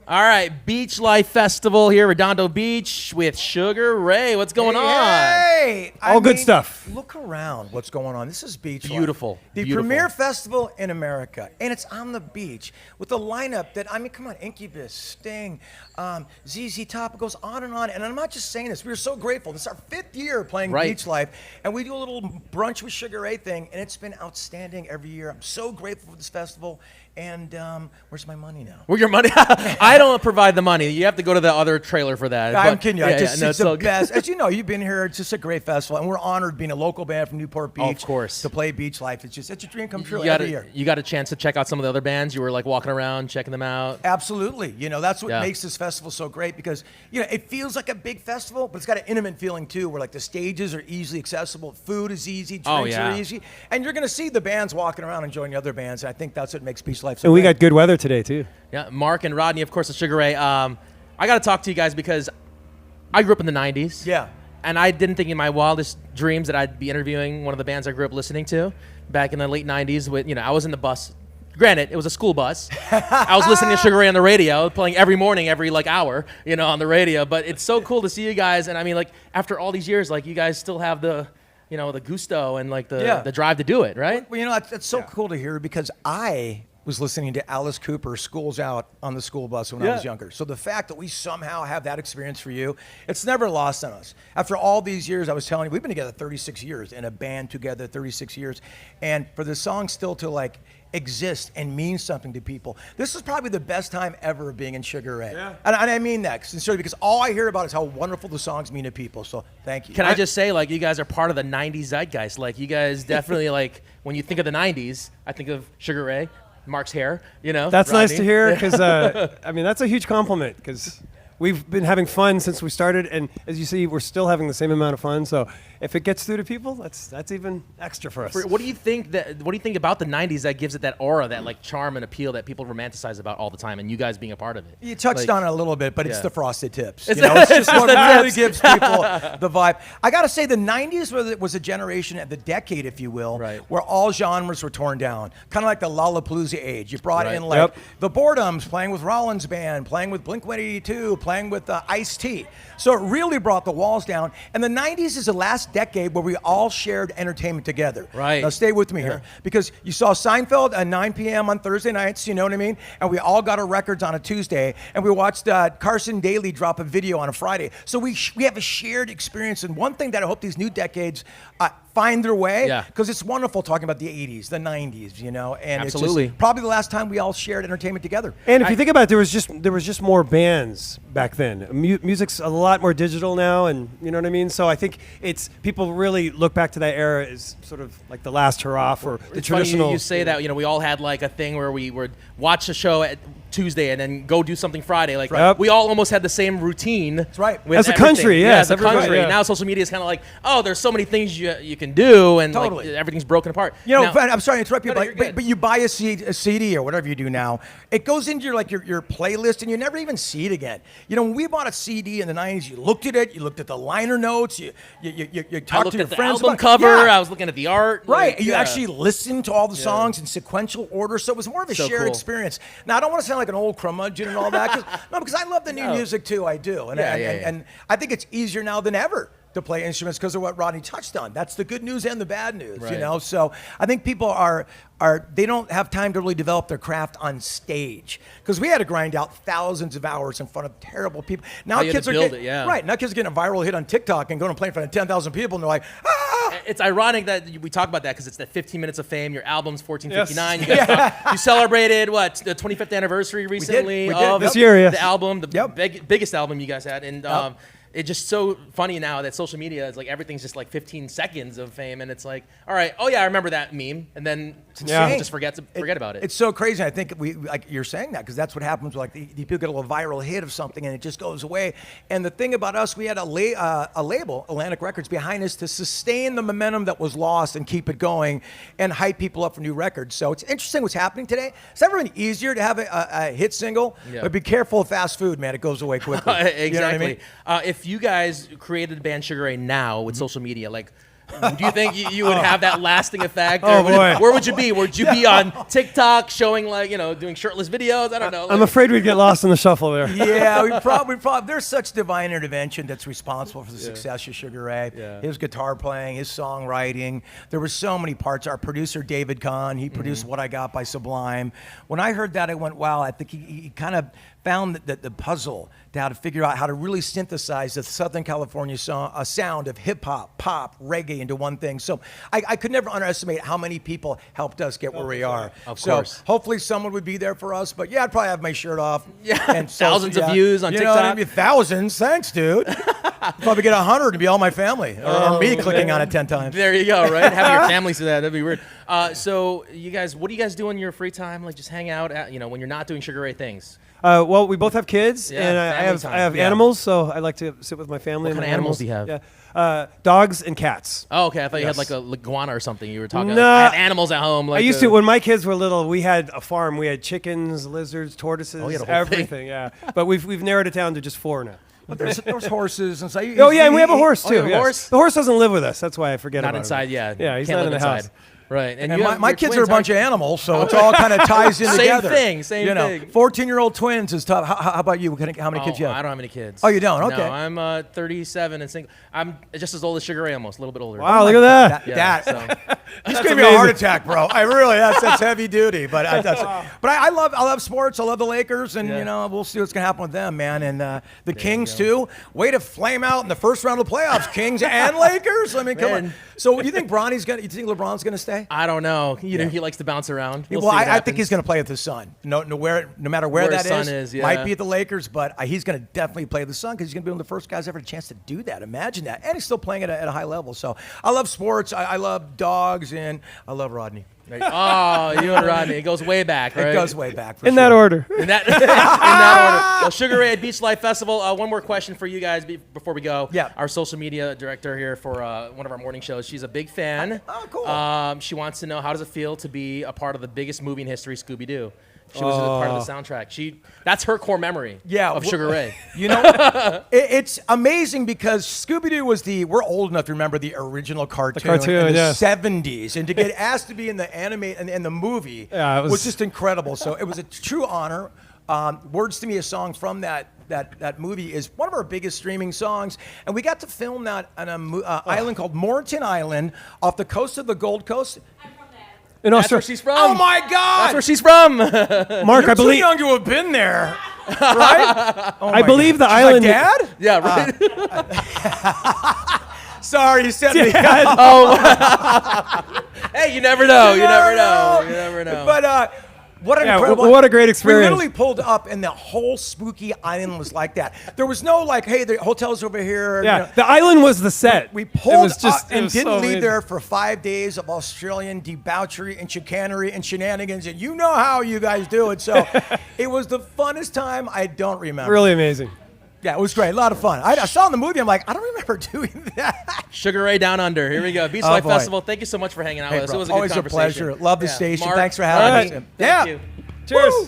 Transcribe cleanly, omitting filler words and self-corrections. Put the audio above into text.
All right, Beachlife Festival here, Redondo Beach with Sugar Ray. What's going on? Hey, All good stuff. Look around what's going on. This is Beachlife. Beautiful. The premier festival in America. And it's on the beach with a lineup that, I mean, come on, Incubus, Sting, ZZ Top, it goes on. And I'm not just saying this. We're so grateful. This is our 5th year playing Beachlife. And we do a little brunch with Sugar Ray thing. And it's been outstanding every year. I'm so grateful for this festival. And where's my money now? Where's your money? I don't provide the money. You have to go to the other trailer for that. I'm kidding you. It's it's the best. As you know, you've been here. It's just a great festival, and we're honored being a local band from Newport Beach. Of course. To play Beachlife. It's a dream come true every year. You got a chance to check out some of the other bands. You were like walking around, checking them out. Absolutely. You know, that's what makes this festival so great because, you know, it feels like a big festival, but it's got an intimate feeling too, where like the stages are easily accessible, food is easy, drinks are easy, and you're going to see the bands walking around enjoying the other bands. And I think that's what makes Beachlife so And we great. got good weather today too. Yeah, Mark and Rodney, of course, the Sugar Ray. I got to talk to you guys because I grew up in the 90s. Yeah. And I didn't think in my wildest dreams that I'd be interviewing one of the bands I grew up listening to back in the late 90s. With, you know, I was in the bus. Granted, it was a school bus. I was listening to Sugar Ray on the radio, playing every morning, every like hour, you know, on the radio. But it's so cool to see you guys. And I mean, like, after all these years, like, you guys still have the, you know, the gusto and like the drive to do it, right? Well, you know, that's so cool to hear because I was listening to Alice Cooper's School's Out on the school bus when I was younger. So the fact that we somehow have that experience for you, it's never lost on us. After all these years, I was telling you, we've been together 36 years, in a band together 36 years. And for the song still to like exist and mean something to people, this is probably the best time ever being in Sugar Ray. Yeah. And I mean that sincerely because all I hear about is how wonderful the songs mean to people. So thank you. Can I just say, like, you guys are part of the 90s zeitgeist. Like, you guys definitely, like, when you think of the 90s, I think of Sugar Ray. Mark's hair, you know. That's Rodney. nice to hear because, I mean, that's a huge compliment because we've been having fun since we started. And as you see, we're still having the same amount of fun. So if it gets through to people, that's even extra for us. What do you think about the 90s that gives it that aura, that like charm and appeal that people romanticize about all the time, and you guys being a part of it? You touched on it a little bit, but it's the frosted tips. It's just what really gives people the vibe. I got to say, the 90s was a generation, the decade, if you will, where all genres were torn down. Kind of like the Lollapalooza age. You brought in like the Boredoms, playing with Rollins Band, playing with Blink-182, playing with Ice-T. So it really brought the walls down. And the 90s is the last decade where we all shared entertainment together. Right. Now stay with me here, because you saw Seinfeld at 9 p.m. on Thursday nights, you know what I mean? And we all got our records on a Tuesday, and we watched Carson Daly drop a video on a Friday. So we have a shared experience, and one thing that I hope these new decades find their way, because it's wonderful talking about the 80s, the 90s, you know, and it's just probably the last time we all shared entertainment together. And if you think about it, there was just more bands back then. Music's a lot more digital now, and you know what I mean? So I think people really look back to that era as sort of like the last hurrah for the traditional. Funny you say that, you know, we all had like a thing where we would watch a show at Tuesday and then go do something Friday. Like we all almost had the same routine. That's right. As a country, as a country. Now social media is kind of like, oh, there's so many things you can do, and like, everything's broken apart. You know, I'm sorry to interrupt you, but you buy a CD or whatever you do now, it goes into your playlist, and you never even see it again. You know, when we bought a CD in the 90s, you looked at it, you looked at the liner notes, you talked to your friends. Album cover. I was looking at the art. Right. You actually listened to all the songs in sequential order, so it was more of a shared experience. Now, I don't want to sound like an old curmudgeon and all that, because I love the new music too. I do, and I think it's easier now than ever to play instruments because of what Rodney touched on. That's the good news and the bad news, you know. So I think people they don't have time to really develop their craft on stage, because we had to grind out thousands of hours in front of terrible people. Now kids are getting now kids are getting a viral hit on TikTok and going and playing in front of 10,000 people, and they're like, ah! It's ironic that we talk about that because it's the 15 minutes of fame. Your album's 1459. You guys you celebrated the 25th anniversary recently. We did. This year, the album, the biggest album you guys had, and it's just so funny now that social media is like everything's just like 15 seconds of fame, and it's like, all right, oh yeah, I remember that meme, and then just forget about it. It's so crazy. I think you're saying that because that's what happens. Like the people get a little viral hit of something, and it just goes away. And the thing about us, we had a label, Atlantic Records, behind us to sustain the momentum that was lost and keep it going, and hype people up for new records. So it's interesting what's happening today. It's never been easier to have a hit single, but be careful of fast food, man. It goes away quickly. Exactly. You know what I mean? If you guys created the band Sugar Ray now with social media, like, Do you think you would have that lasting effect? Oh, boy. Where would you be? Would you be on TikTok showing doing shirtless videos? I don't know. I'm afraid we'd get lost in the shuffle there. Yeah, we probably there's such divine intervention that's responsible for the success of Sugar Ray. Yeah. His guitar playing, his songwriting. There were so many parts. Our producer David Kahn, he produced What I Got by Sublime. When I heard that, I went, wow. I think he kind of found the puzzle to how to figure out how to really synthesize the Southern California sound of hip hop, pop, reggae into one thing. So I could never underestimate how many people helped us get where we are. Of so course. Hopefully someone would be there for us. But yeah, I'd probably have my shirt off. Yeah. And Thousands of views on you TikTok. Know what I mean? Thousands. Thanks, dude. Probably get 100 to be all my family, or me clicking on it 10 times. There you go, right? Having your family see that'd be weird. So you guys, what do you guys do in your free time? Like just hang out at, when you're not doing Sugar Ray things? Well, we both have kids, Yeah, and I have animals, so I like to sit with my family. What kind of animals do you have? Yeah, dogs and cats. Oh, okay. I thought you had like a iguana or something. You were talking No. I have animals at home. Like I used to, when my kids were little, we had a farm. We had chickens, lizards, tortoises, you had a whole thing. everything. Yeah, but we've narrowed it down to just 4 now. But there's horses and stuff. Oh yeah, and we have a horse too. you have a yes. horse? The horse doesn't live with us. That's why I forget not about inside. him. Yeah, he's can't not live in the inside. house. Right, And my kids are a bunch of animals, so it all kind of ties in Same together. thing, same thing. 14-year-old twins is tough. How about you? How many kids you have? I don't have any kids. Oh, you don't? Okay. No, I'm 37 and single. I'm just as old as Sugar Ray, almost a little bit older. Wow, look at that. Yeah, so. He's gonna be a heart attack, bro. That's heavy duty. But I love sports. I love the Lakers, and we'll see what's gonna happen with them, man. And the Kings too. Way to flame out in the first round of the playoffs, Kings and Lakers. I mean, come on. So, do you think You think LeBron's gonna stay? I don't know. He likes to bounce around. Well, I think he's gonna play with his son. No matter where that his son is, yeah. Might be at the Lakers, but he's gonna definitely play with his son because he's gonna be one of the first guys ever a chance to do that. Imagine that, and he's still playing at a high level. So I love sports. I love dogs, and I love Rodney. Oh, you and Rodney. It goes way back, right? It goes way back. In that order. In that order. Well, Sugar Ray at Beachlife Festival. One more question for you guys before we go. Yeah. Our social media director here for one of our morning shows. She's a big fan. Oh, cool. She wants to know, how does it feel to be a part of the biggest movie in history, Scooby-Doo? She was a part of the soundtrack. That's her core memory of Sugar Ray. It's amazing because Scooby-Doo was we're old enough to remember the original cartoon in the 70s. And to get asked to be in the in the movie was just incredible. So it was a true honor. Words to Me, a song from that movie, is one of our biggest streaming songs. And we got to film that on an island called Moreton Island off the coast of the Gold Coast. That's where she's from. Oh my God! That's where she's from. Mark, You're I believe too young to have been there, right? Oh I believe God. the island. Like, Dad? Yeah, right. Sorry, you said me. Hey, you never know. You never know. But what an incredible! What a great experience. We literally pulled up, and the whole spooky island was like that. There was no hey, the hotel's over here. Yeah, the island was the set. We pulled up it and was didn't so leave amazing. there for 5 days of Australian debauchery and chicanery and shenanigans, and you know how you guys do it. So it was the funnest time I don't remember. Really amazing. Yeah, it was great. A lot of fun. I saw in the movie, I'm like, I don't remember doing that. Sugar Ray Down Under. Here we go. Beachlife Festival. Thank you so much for hanging out with us. Bro, It was a good always conversation. a pleasure. Love the station. Mark, Thanks for having us. Thank you. Cheers. Woo!